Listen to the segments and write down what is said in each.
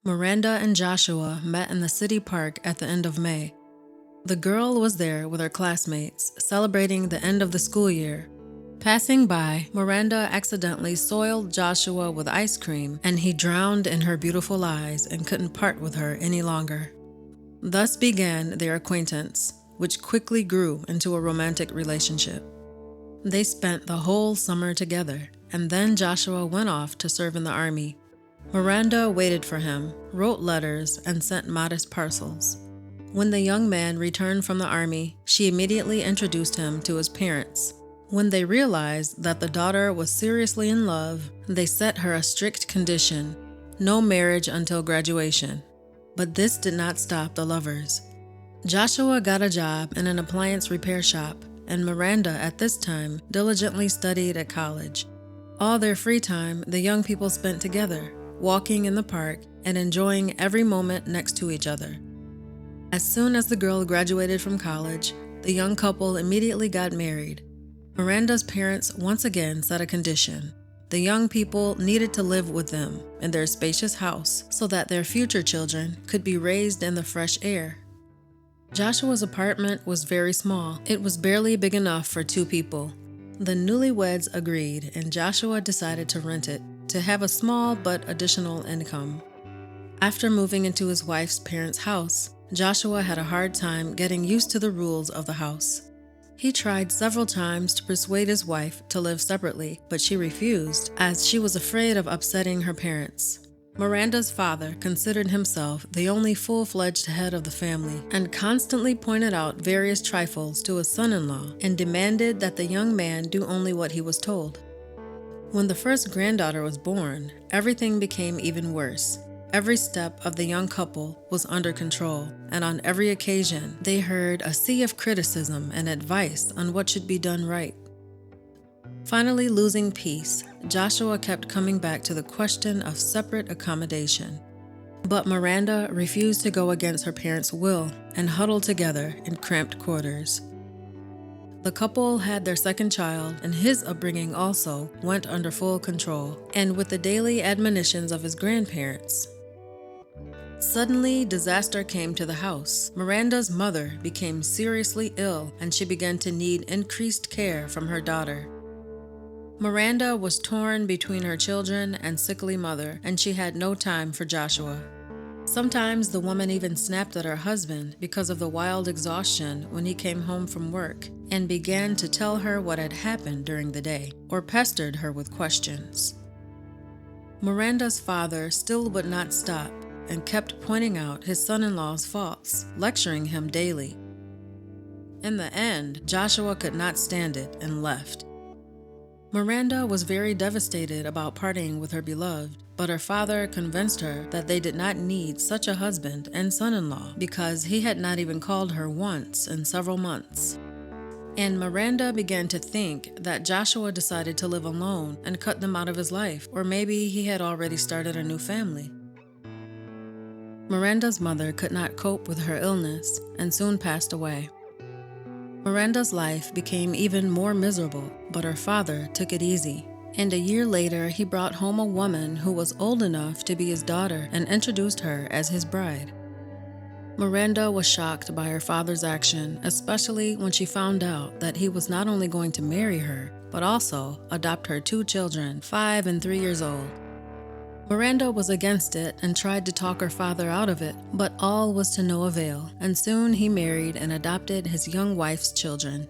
Miranda and Joshua met in the city park at the end of May. The girl was there with her classmates, celebrating the end of the school year. Passing by, Miranda accidentally soiled Joshua with ice cream, and he drowned in her beautiful eyes and couldn't part with her any longer. Thus began their acquaintance, which quickly grew into a romantic relationship. They spent the whole summer together, and then Joshua went off to serve in the army. Miranda waited for him, wrote letters, and sent modest parcels. When the young man returned from the army, she immediately introduced him to his parents. When they realized that the daughter was seriously in love, they set her a strict condition: no marriage until graduation. But this did not stop the lovers. Joshua got a job in an appliance repair shop, and Miranda at this time diligently studied at college. All their free time the young people spent together, walking in the park and enjoying every moment next to each other. As soon as the girl graduated from college, the young couple immediately got married. Miranda's parents once again set a condition: the young people needed to live with them in their spacious house so that their future children could be raised in the fresh air. Joshua's apartment was very small. It was barely big enough for 2 people. The newlyweds agreed, and Joshua decided to rent it to have a small but additional income. After moving into his wife's parents' house, Joshua had a hard time getting used to the rules of the house. He tried several times to persuade his wife to live separately, but she refused, as she was afraid of upsetting her parents. Miranda's father considered himself the only full-fledged head of the family and constantly pointed out various trifles to his son-in-law and demanded that the young man do only what he was told. When the first granddaughter was born, everything became even worse. Every step of the young couple was under control, and on every occasion, they heard a sea of criticism and advice on what should be done right. Finally losing peace, Joshua kept coming back to the question of separate accommodation. But Miranda refused to go against her parents' will and huddled together in cramped quarters. The couple had their second child, and his upbringing also went under full control, and with the daily admonitions of his grandparents. Suddenly, disaster came to the house. Miranda's mother became seriously ill, and she began to need increased care from her daughter. Miranda was torn between her children and sickly mother, and she had no time for Joshua. Sometimes the woman even snapped at her husband because of the wild exhaustion when he came home from work, and began to tell her what had happened during the day, or pestered her with questions. Miranda's father still would not stop, and kept pointing out his son-in-law's faults, lecturing him daily. In the end, Joshua could not stand it and left. Miranda was very devastated about parting with her beloved, but her father convinced her that they did not need such a husband and son-in-law because he had not even called her once in several months. And Miranda began to think that Joshua decided to live alone and cut them out of his life, or maybe he had already started a new family. Miranda's mother could not cope with her illness and soon passed away. Miranda's life became even more miserable, but her father took it easy. And a year later, he brought home a woman who was old enough to be his daughter and introduced her as his bride. Miranda was shocked by her father's action, especially when she found out that he was not only going to marry her, but also adopt her 2 children, 5 and 3 years old. Miranda was against it and tried to talk her father out of it, but all was to no avail, and soon he married and adopted his young wife's children.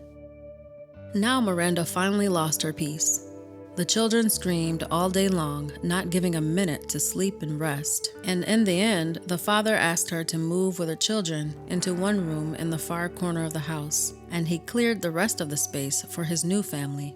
Now Miranda finally lost her peace. The children screamed all day long, not giving a minute to sleep and rest, and in the end, the father asked her to move with her children into one room in the far corner of the house, and he cleared the rest of the space for his new family.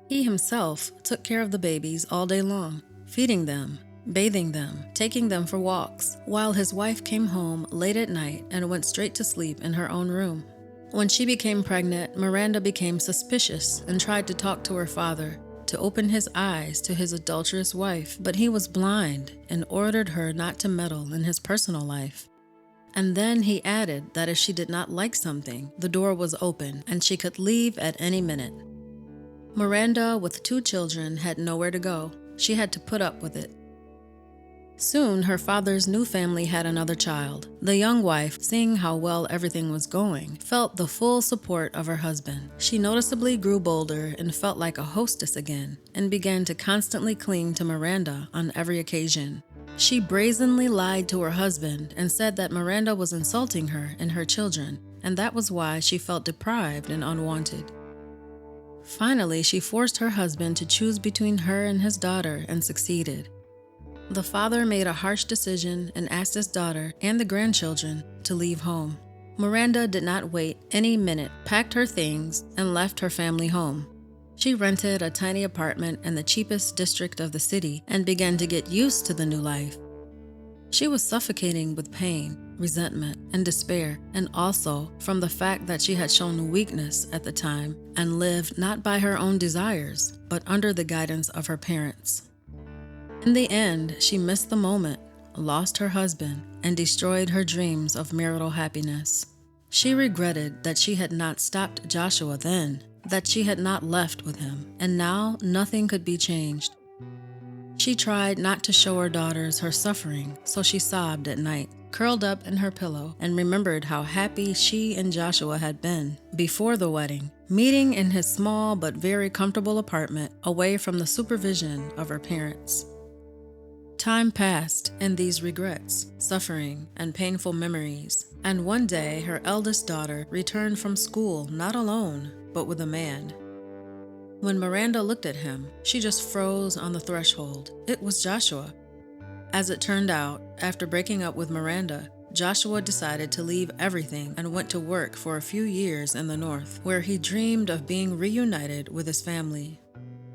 He himself took care of the babies all day long, feeding them, bathing them, taking them for walks, while his wife came home late at night and went straight to sleep in her own room. When she became pregnant, Miranda became suspicious and tried to talk to her father to open his eyes to his adulterous wife, but he was blind and ordered her not to meddle in his personal life. And then he added that if she did not like something, the door was open and she could leave at any minute. Miranda, with 2 children, had nowhere to go. She had to put up with it. Soon, her father's new family had another child. The young wife, seeing how well everything was going, felt the full support of her husband. She noticeably grew bolder and felt like a hostess again, and began to constantly cling to Miranda on every occasion. She brazenly lied to her husband and said that Miranda was insulting her and her children, and that was why she felt deprived and unwanted. Finally, she forced her husband to choose between her and his daughter and succeeded. The father made a harsh decision and asked his daughter and the grandchildren to leave home. Miranda did not wait any minute, packed her things, and left her family home. She rented a tiny apartment in the cheapest district of the city and began to get used to the new life. She was suffocating with pain, resentment, and despair, and also from the fact that she had shown weakness at the time and lived not by her own desires, but under the guidance of her parents. In the end, she missed the moment, lost her husband, and destroyed her dreams of marital happiness. She regretted that she had not stopped Joshua then, that she had not left with him, and now nothing could be changed. She tried not to show her daughters her suffering, so she sobbed at night, curled up in her pillow, and remembered how happy she and Joshua had been before the wedding, meeting in his small but very comfortable apartment away from the supervision of her parents. Time passed in these regrets, suffering, and painful memories, and one day her eldest daughter returned from school not alone, but with a man. When Miranda looked at him, she just froze on the threshold. It was Joshua. As it turned out, after breaking up with Miranda, Joshua decided to leave everything and went to work for a few years in the north, where he dreamed of being reunited with his family.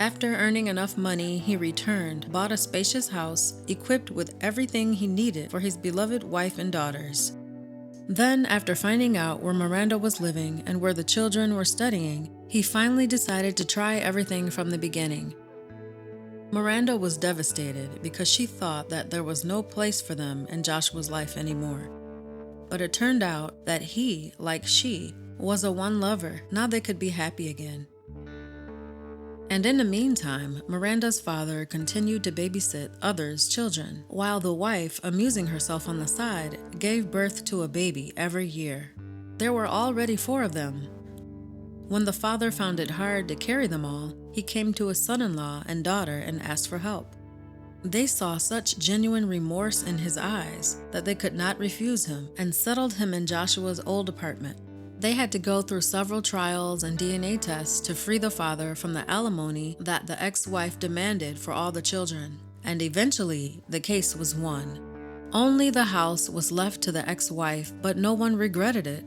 After earning enough money, he returned, bought a spacious house, equipped with everything he needed for his beloved wife and daughters. Then, after finding out where Miranda was living and where the children were studying, he finally decided to try everything from the beginning. Miranda was devastated because she thought that there was no place for them in Joshua's life anymore. But it turned out that he, like she, was a one lover. Now they could be happy again. And in the meantime, Miranda's father continued to babysit others' children, while the wife, amusing herself on the side, gave birth to a baby every year. There were already 4 of them. When the father found it hard to carry them all, he came to his son-in-law and daughter and asked for help. They saw such genuine remorse in his eyes that they could not refuse him and settled him in Joshua's old apartment. They had to go through several trials and DNA tests to free the father from the alimony that the ex-wife demanded for all the children, and eventually the case was won. Only the house was left to the ex-wife, but no one regretted it,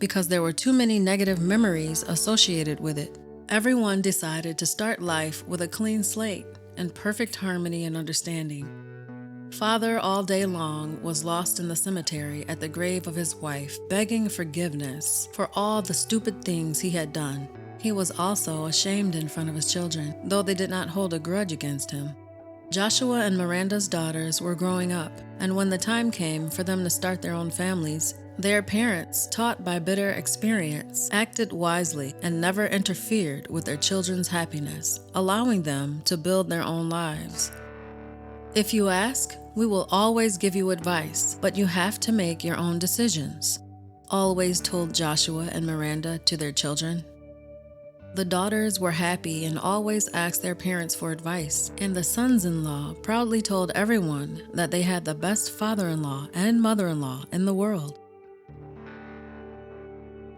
because there were too many negative memories associated with it. Everyone decided to start life with a clean slate and perfect harmony and understanding. Father, all day long, was lost in the cemetery at the grave of his wife, begging forgiveness for all the stupid things he had done. He was also ashamed in front of his children, though they did not hold a grudge against him. Joshua and Miranda's daughters were growing up, and when the time came for them to start their own families, their parents, taught by bitter experience, acted wisely and never interfered with their children's happiness, allowing them to build their own lives. If you ask, we will always give you advice, but you have to make your own decisions, always told Joshua and Miranda to their children. The daughters were happy and always asked their parents for advice, and the sons-in-law proudly told everyone that they had the best father-in-law and mother-in-law in the world.